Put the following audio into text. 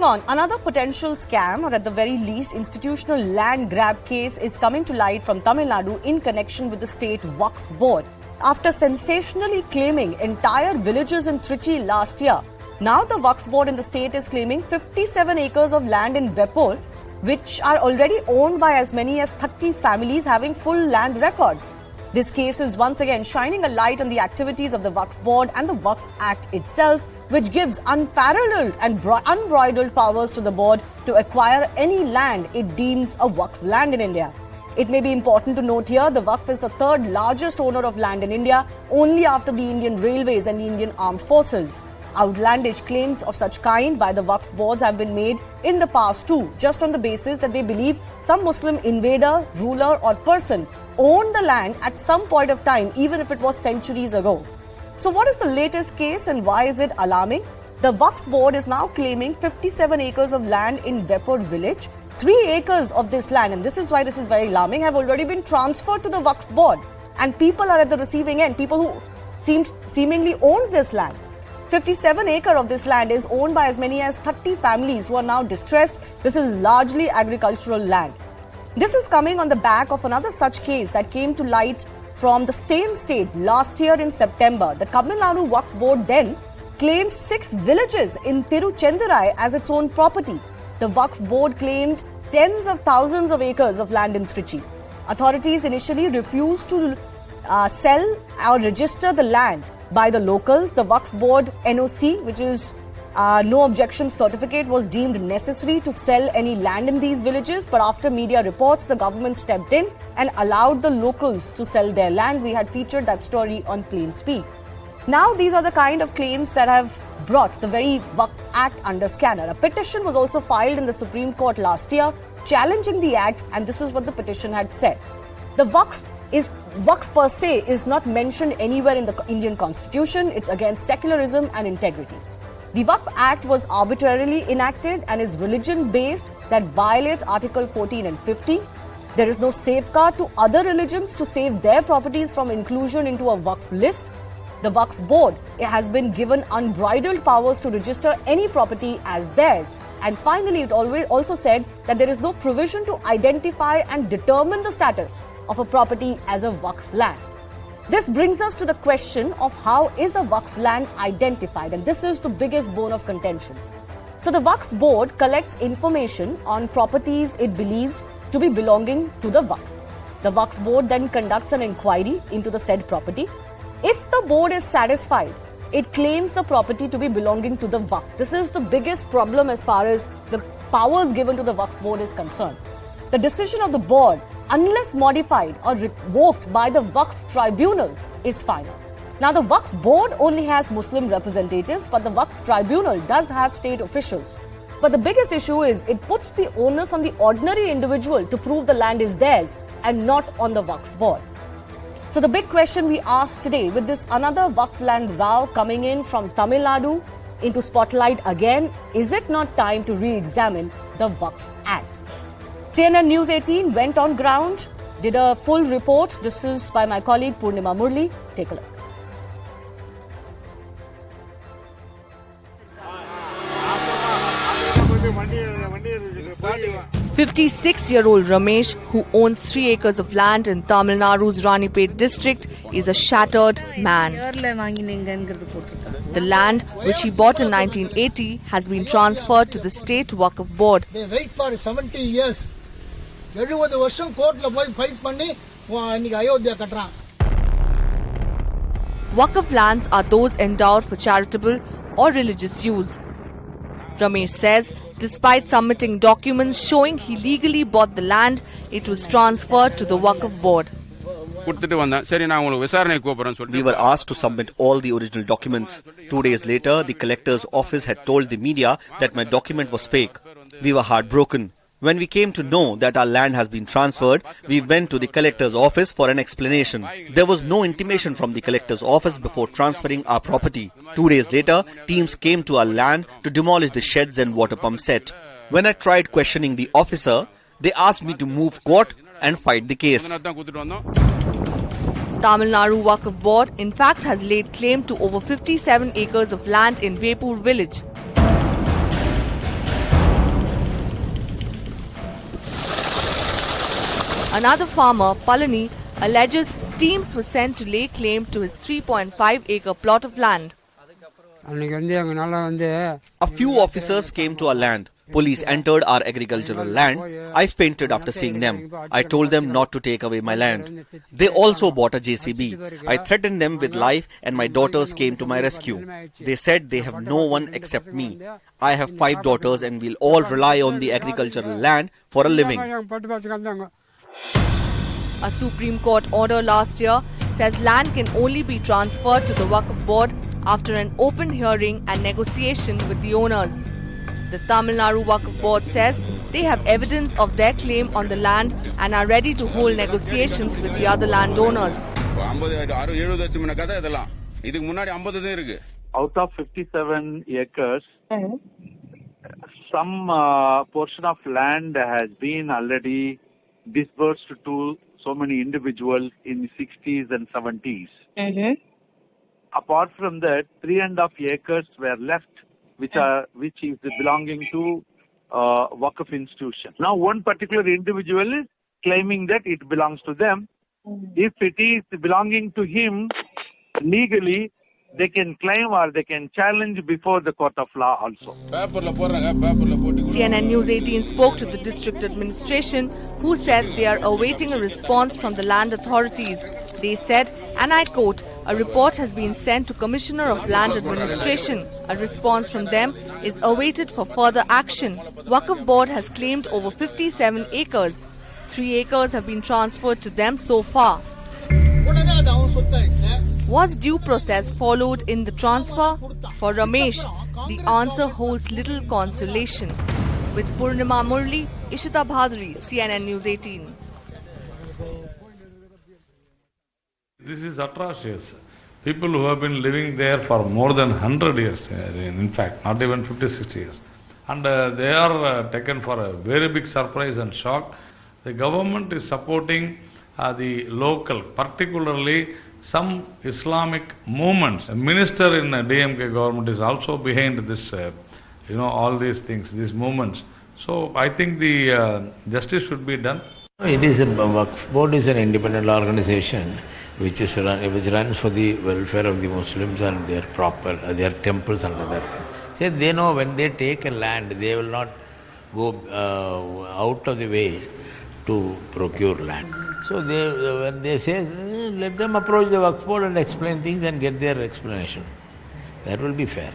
On, another potential scam, or at the very least institutional land grab case, is coming to light from Tamil Nadu in connection with the state Waqf board. After sensationally claiming entire villages in Trichy last year, now the Waqf board in the state is claiming 57 acres of land in Vepur, which are already owned by as many as 30 families having full land records. This case is once again shining a light on the activities of the Waqf board and the Waqf Act itself, which gives unparalleled and unbridled powers to the board to acquire any land it deems a Waqf land in India. It may be important to note here, the Waqf is the third largest owner of land in India, only after the Indian Railways and the Indian Armed Forces. Outlandish claims of such kind by the Waqf boards have been made in the past too, just on the basis that they believe some Muslim invader, ruler or person owned the land at some point of time, even if it was centuries ago. So what is the latest case and why is it alarming? The Waqf board is now claiming 57 acres of land in Vepur village. 3 acres of this land, and this is why this is very alarming, have already been transferred to the Waqf board. And people are at the receiving end, people who seemingly owned this land. 57 acres of this land is owned by as many as 30 families who are now distressed. This is largely agricultural land. This is coming on the back of another such case that came to light from the same state last year in September. The Tamil Nadu Waqf board then claimed 6 villages in Tiruchendurai as its own property. The Waqf board claimed tens of thousands of acres of land in Trichy. Authorities initially refused to sell or register the land by the locals. The Waqf board NOC, which is no objection certificate, was deemed necessary to sell any land in these villages. But after media reports, the government stepped in and allowed the locals to sell their land. We had featured that story on Plain Speak. Now these are the kind of claims that have brought the very Waqf Act under scanner. A petition was also filed in the Supreme Court last year challenging the Act, and this is what the petition had said. The Waqf per se is not mentioned anywhere in the Indian Constitution. It's against secularism and integrity. The Waqf Act was arbitrarily enacted and is religion-based that violates Article 14 and 50. There is no safeguard to other religions to save their properties from inclusion into a Waqf list. The Waqf board has been given unbridled powers to register any property as theirs. And finally, it also said that there is no provision to identify and determine the status of a property as a Waqf land. This brings us to the question of how is a Waqf land identified, and this is the biggest bone of contention. So the Waqf board collects information on properties it believes to be belonging to the Waqf. The Waqf board then conducts an inquiry into the said property. If the board is satisfied, it claims the property to be belonging to the Waqf. This is the biggest problem as far as the powers given to the Waqf board is concerned. The decision of the board, unless modified or revoked by the Waqf tribunal, is final. Now, the Waqf board only has Muslim representatives, but the Waqf tribunal does have state officials. But the biggest issue is it puts the onus on the ordinary individual to prove the land is theirs and not on the Waqf board. So the big question we asked today, with this another Waqf land row coming in from Tamil Nadu into spotlight again, is it not time to re-examine the Waqf Act? CNN News 18 went on ground, did a full report. This is by my colleague Purnima Murli. Take a look. "56-year-old Ramesh, who owns 3 acres of land in Tamil Nadu's Ranipet district, is a shattered man. The land, which he bought in 1980, has been transferred to the state Waqf board. They wait for 70 years. 70 வருஷம் கோர்ட்ல போய் fight பண்ணி இன்னைக்கு Ayodhya கட்டறான். Waqf lands are those endowed for charitable or religious use. Ramesh says, despite submitting documents showing he legally bought the land, it was transferred to the Waqf board. We were asked to submit all the original documents. 2 days later, the collector's office had told the media that my document was fake. We were heartbroken. When we came to know that our land has been transferred, we went to the collector's office for an explanation. There was no intimation from the collector's office before transferring our property. 2 days later, teams came to our land to demolish the sheds and water pump set. When I tried questioning the officer, they asked me to move court and fight the case. Tamil Nadu Waqf board in fact has laid claim to over 57 acres of land in Vepur village. Another farmer, Palani, alleges teams were sent to lay claim to his 3.5-acre plot of land. A few officers came to our land. Police entered our agricultural land. I fainted after seeing them. I told them not to take away my land. They also bought a JCB. I threatened them with life and my daughters came to my rescue. They said they have no one except me. I have 5 daughters and we'll all rely on the agricultural land for a living. A Supreme Court order last year says land can only be transferred to the Waqf Board after an open hearing and negotiation with the owners. The Tamilnadu Waqf Board says they have evidence of their claim on the land and are ready to hold negotiations with the other landowners. Out of 57 acres, some portion of land has been already disbursed to so many individuals in the 60s and 70s. Apart from that, 3.5 acres were left, which is belonging to Waqf institution. Now, one particular individual is claiming that it belongs to them. If it is belonging to him legally, they can claim or they can challenge before the court of law also. CNN News 18 spoke to the district administration, who said they are awaiting a response from the land authorities. They said, and I quote, "A report has been sent to Commissioner of Land Administration. A response from them is awaited for further action." Waqf Board has claimed over 57 acres. 3 acres have been transferred to them so far. Was due process followed in the transfer? For Ramesh, the answer holds little consolation. With Purnima Murli, Ishita Bhadri, CNN News 18. This is atrocious. People who have been living there for more than 100 years, in fact, not even 50-60 years. And they are taken for a very big surprise and shock. The government is supporting the local, particularly some Islamic movements. A minister in the DMK government is also behind this, all these things, these movements. So I think the justice should be done. It is Waqf Board is an independent organization which runs for the welfare of the Muslims and their temples and other things. So they know when they take a land, they will not go out of the way to procure land. So when they say, let them approach the Waqf Board and explain things and get their explanation. That will be fair.